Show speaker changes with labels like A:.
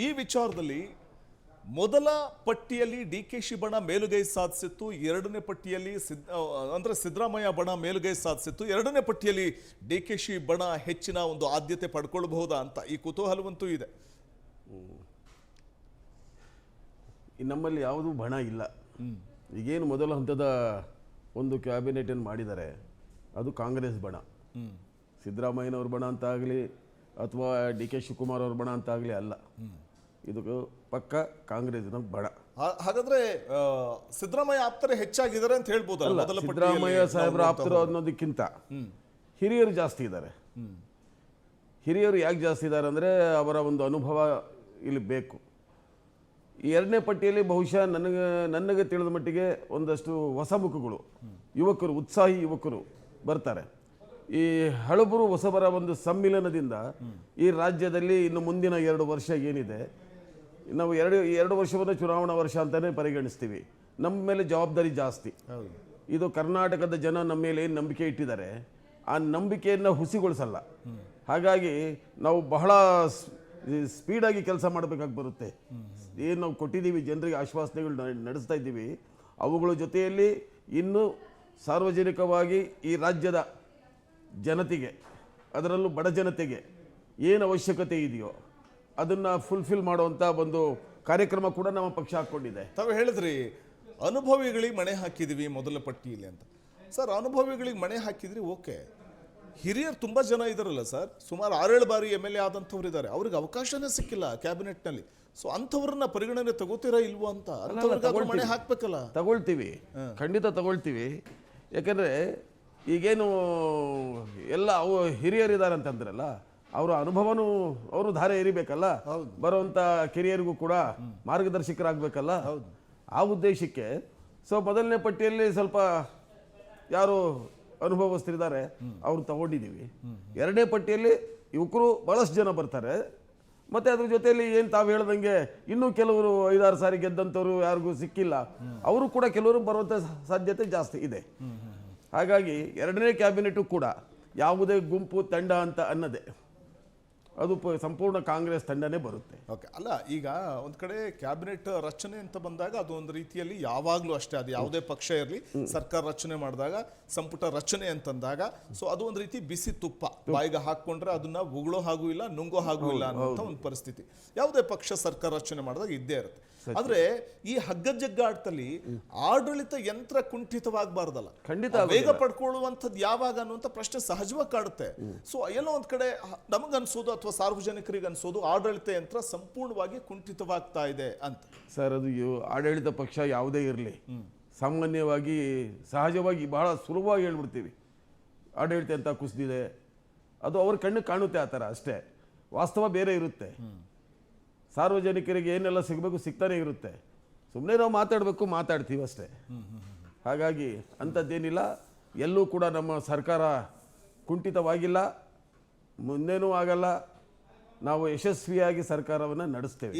A: ಈ ವಿಚಾರದಲ್ಲಿ ಮೊದಲ ಪಟ್ಟಿಯಲ್ಲಿ ಡಿಕೆಶಿ ಬಣ ಮೇಲುಗೈ ಸಾಧಿಸಿತ್ತು, ಎರಡನೇ ಪಟ್ಟಿಯಲ್ಲಿ ಸಿದ್ದರಾಮಯ್ಯ ಬಣ ಮೇಲುಗೈ ಸಾಧಿಸಿತ್ತು, ಎರಡನೇ ಪಟ್ಟಿಯಲ್ಲಿ ಡಿಕೆಶಿ ಬಣ ಹೆಚ್ಚಿನ ಒಂದು ಆದ್ಯತೆ ಪಡ್ಕೊಳ್ಬಹುದಾ ಅಂತ ಈ ಕುತೂಹಲವಂತೂ ಇದೆ.
B: ನಮ್ಮಲ್ಲಿ ಯಾವುದೂ ಬಣ ಇಲ್ಲ. ಈಗೇನು ಮೊದಲ ಹಂತದ ಒಂದು ಕ್ಯಾಬಿನೆಟ್ ಏನು ಮಾಡಿದ್ದಾರೆ ಅದು ಕಾಂಗ್ರೆಸ್ ಬಣ. ಸಿದ್ದರಾಮಯ್ಯನವ್ರ ಬಣ ಅಂತ ಆಗಲಿ ಅಥವಾ ಡಿ ಕೆ ಶಿವಕುಮಾರ್ ಅವ್ರ ಬಣ ಅಂತ ಆಗಲಿ ಅಲ್ಲ, ಇದು ಪಕ್ಕ ಕಾಂಗ್ರೆಸ್ನ ಬಣ.
A: ಹಾಗಾದ್ರೆ ಸಿದ್ದರಾಮಯ್ಯ ಆಪ್ತರೇ ಹೆಚ್ಚಾಗಿದ್ದಾರೆ ಅಂತ ಹೇಳ್ಬೋದಲ್ಲ?
B: ಸಿದ್ದರಾಮಯ್ಯ ಸಾಹೇಬ್ರ ಆಪ್ತರು ಅನ್ನೋದಕ್ಕಿಂತ ಹಿರಿಯರು ಜಾಸ್ತಿ ಇದ್ದಾರೆ. ಹಿರಿಯರು ಯಾಕೆ ಜಾಸ್ತಿ ಇದ್ದಾರೆ ಅಂದರೆ ಅವರ ಒಂದು ಅನುಭವ ಇಲ್ಲಿ ಬೇಕು. ಈ ಎರಡನೇ ಪಟ್ಟಿಯಲ್ಲಿ ಬಹುಶಃ ನನಗೆ ತಿಳಿದ ಮಟ್ಟಿಗೆ ಒಂದಷ್ಟು ಹೊಸ ಮುಖಗಳು, ಯುವಕರು, ಉತ್ಸಾಹಿ ಯುವಕರು ಬರ್ತಾರೆ. ಈ ಹಳಬರು ಹೊಸಬರ ಒಂದು ಸಮ್ಮಿಲನದಿಂದ ಈ ರಾಜ್ಯದಲ್ಲಿ ಇನ್ನು ಮುಂದಿನ 2 ವರ್ಷ ಏನಿದೆ, ನಾವು ಎರಡು ವರ್ಷವನ್ನು ಚುನಾವಣಾ ವರ್ಷ ಅಂತಲೇ ಪರಿಗಣಿಸ್ತೀವಿ. ನಮ್ಮ ಮೇಲೆ ಜವಾಬ್ದಾರಿ ಜಾಸ್ತಿ. ಇದು ಕರ್ನಾಟಕದ ಜನ ನಮ್ಮ ಮೇಲೆ ಏನು ನಂಬಿಕೆ ಇಟ್ಟಿದ್ದಾರೆ, ಆ ನಂಬಿಕೆಯನ್ನು ಹುಸಿಗೊಳಿಸಲ್ಲ. ಹಾಗಾಗಿ ನಾವು ಬಹಳ ಸ್ಪೀಡಾಗಿ ಕೆಲಸ ಮಾಡಬೇಕಾಗಿ ಬರುತ್ತೆ. ಏನು ನಾವು ಕೊಟ್ಟಿದ್ದೀವಿ ಜನರಿಗೆ ಆಶ್ವಾಸನೆಗಳು ನಡೆಸ್ತಾ ಇದ್ದೀವಿ, ಅವುಗಳ ಜೊತೆಯಲ್ಲಿ ಇನ್ನೂ ಸಾರ್ವಜನಿಕವಾಗಿ ಈ ರಾಜ್ಯದ ಜನತೆಗೆ, ಅದರಲ್ಲೂ ಬಡ ಜನತೆಗೆ ಏನು ಅವಶ್ಯಕತೆ ಇದೆಯೋ ಅದನ್ನು ಫುಲ್ಫಿಲ್ ಮಾಡುವಂಥ ಒಂದು ಕಾರ್ಯಕ್ರಮ ಕೂಡ ನಮ್ಮ ಪಕ್ಷ ಹಾಕ್ಕೊಂಡಿದೆ.
A: ತಾವು ಹೇಳಿದ್ರಿ ಅನುಭವಿಗಳಿಗೆ ಮಣೆ ಹಾಕಿದ್ವಿ ಮೊದಲ ಪಟ್ಟಿಯಲ್ಲಿ ಅಂತ. ಸರ್, ಅನುಭವಿಗಳಿಗೆ ಮಣೆ ಹಾಕಿದ್ರಿ, ಓಕೆ. ಹಿರಿಯರು ತುಂಬ ಜನ ಇದ್ದಾರಲ್ಲ ಸರ್, ಸುಮಾರು 6-7 ಬಾರಿ MLA ಆದಂಥವ್ರು ಇದ್ದಾರೆ, ಅವ್ರಿಗೆ ಅವಕಾಶನೇ ಸಿಕ್ಕಿಲ್ಲ ಕ್ಯಾಬಿನೆಟ್ನಲ್ಲಿ. ಸೊ ಅಂಥವ್ರನ್ನ ಪರಿಗಣನೆ ತಗೋತೀರಾ ಇಲ್ವೋ ಅಂತ, ಮಣೆ ಹಾಕ್ಬೇಕಲ್ಲ?
B: ತಗೊಳ್ತೀವಿ, ಖಂಡಿತ ತಗೊಳ್ತೀವಿ. ಯಾಕಂದರೆ ಈಗೇನು ಎಲ್ಲ ಹಿರಿಯರಿದ್ದಾರೆ ಅಂತಂದ್ರಲ್ಲ, ಅವರ ಅನುಭವನೂ ಅವರು ಧಾರೆ ಎರಿಬೇಕಲ್ಲ, ಬರುವಂಥ ಕಿರಿಯರಿಗೂ ಕೂಡ ಮಾರ್ಗದರ್ಶಕರಾಗಬೇಕಲ್ಲ. ಆ ಉದ್ದೇಶಕ್ಕೆ ಸೊ ಮೊದಲನೇ ಪಟ್ಟಿಯಲ್ಲಿ ಸ್ವಲ್ಪ ಯಾರು ಅನುಭವಸ್ಥರಿದ್ದಾರೆ ಅವ್ರು ತಗೊಂಡಿದ್ದೀವಿ. ಎರಡನೇ ಪಟ್ಟಿಯಲ್ಲಿ ಯುವಕರು ಭಾಳಷ್ಟು ಜನ ಬರ್ತಾರೆ. ಮತ್ತು ಅದ್ರ ಜೊತೆಯಲ್ಲಿ ಏನು ತಾವು ಹೇಳ್ದಂಗೆ ಇನ್ನೂ ಕೆಲವರು 5-6 ಸಾರಿ ಗೆದ್ದಂಥವ್ರು ಯಾರಿಗೂ ಸಿಕ್ಕಿಲ್ಲ, ಅವರು ಕೂಡ ಕೆಲವರು ಬರುವಂಥ ಸಾಧ್ಯತೆ ಜಾಸ್ತಿ ಇದೆ. ಹಾಗಾಗಿ ಎರಡನೇ ಕ್ಯಾಬಿನೆಟು ಕೂಡ ಯಾವುದೇ ಗುಂಪು ತಂಡ ಅಂತ ಅನ್ನದೆ ಅದು ಸಂಪೂರ್ಣ ಕಾಂಗ್ರೆಸ್ ತಂಡನೇ ಬರುತ್ತೆ.
A: ಓಕೆ. ಅಲ್ಲ, ಈಗ ಒಂದು ಕಡೆ ಕ್ಯಾಬಿನೆಟ್ ರಚನೆ ಅಂತ ಬಂದಾಗ ಅದು ಒಂದು ರೀತಿಯಲ್ಲಿ ಯಾವಾಗಲೂ ಅಷ್ಟೇ, ಅದು ಯಾವುದೇ ಪಕ್ಷ ಇರಲಿ, ಸರ್ಕಾರ ರಚನೆ ಮಾಡಿದಾಗ, ಸಂಪುಟ ರಚನೆ ಅಂತಂದಾಗ ಸೊ ಅದು ಒಂದು ರೀತಿ ಬಿಸಿ ತುಪ್ಪ ಬಾಯಿಗೆ ಹಾಕ್ಕೊಂಡ್ರೆ ಅದನ್ನ ಉಗುಳೋ ಹಾಗೂ ಇಲ್ಲ, ನುಂಗೋ ಹಾಗೂ ಇಲ್ಲ ಅನ್ನೋ ಒಂದು ಪರಿಸ್ಥಿತಿ ಯಾವುದೇ ಪಕ್ಷ ಸರ್ಕಾರ ರಚನೆ ಮಾಡಿದಾಗ ಇದ್ದೇ ಇರುತ್ತೆ. ಆದ್ರೆ ಈ ಹಗ್ಗಜಗ್ಗಾಟದಲ್ಲಿ ಆಡಳಿತ ಯಂತ್ರ ಕುಂಠಿತವಾಗಬಾರ್ದಲ್ಲ,
B: ಖಂಡಿತ
A: ಬೇಗ ಪಡ್ಕೊಳ್ಳುವಂಥದ್ದು ಯಾವಾಗ ಅನ್ನುವಂಥ ಪ್ರಶ್ನೆ ಸಹಜವಾಗಿ ಕಾಡುತ್ತೆ. ಸೊ ಎಲ್ಲೋ ಒಂದ್ ಕಡೆ ನಮಗನ್ಸೋದು ಅಥವಾ ಸಾರ್ವಜನಿಕರಿಗೆ ಅನ್ಸೋದು ಆಡಳಿತ ಯಂತ್ರ ಸಂಪೂರ್ಣವಾಗಿ ಕುಂಠಿತವಾಗ್ತಾ ಇದೆ ಅಂತ.
B: ಸರ್, ಅದು ಆಡಳಿತ ಪಕ್ಷ ಯಾವುದೇ ಇರಲಿ, ಸಾಮಾನ್ಯವಾಗಿ ಸಹಜವಾಗಿ ಬಹಳ ಸುಲಭವಾಗಿ ಹೇಳ್ಬಿಡ್ತೀವಿ ಆಡಳಿತ ಯಂತ್ರ ಕುಸಿದಿದೆ, ಅದು ಅವ್ರ ಕಣ್ಣು ಕಾಣುತ್ತೆ, ಆ ಥರ ಅಷ್ಟೇ. ವಾಸ್ತವ ಬೇರೆ ಇರುತ್ತೆ. ಸಾರ್ವಜನಿಕರಿಗೆ ಏನೆಲ್ಲ ಸಿಗಬೇಕು ಸಿಗ್ತಾನೆ ಇರುತ್ತೆ. ಸುಮ್ಮನೆ ನಾವು ಮಾತಾಡ್ತೀವಿ ಅಷ್ಟೇ. ಹಾಗಾಗಿ ಅಂಥದ್ದೇನಿಲ್ಲ. ಎಲ್ಲೂ ಕೂಡ ನಮ್ಮ ಸರ್ಕಾರ ಕುಂಠಿತವಾಗಿಲ್ಲ, ಮುಂದೇನೂ ಆಗಲ್ಲ. ನಾವು ಯಶಸ್ವಿಯಾಗಿ ಸರ್ಕಾರವನ್ನು ನಡೆಸ್ತೇವೆ.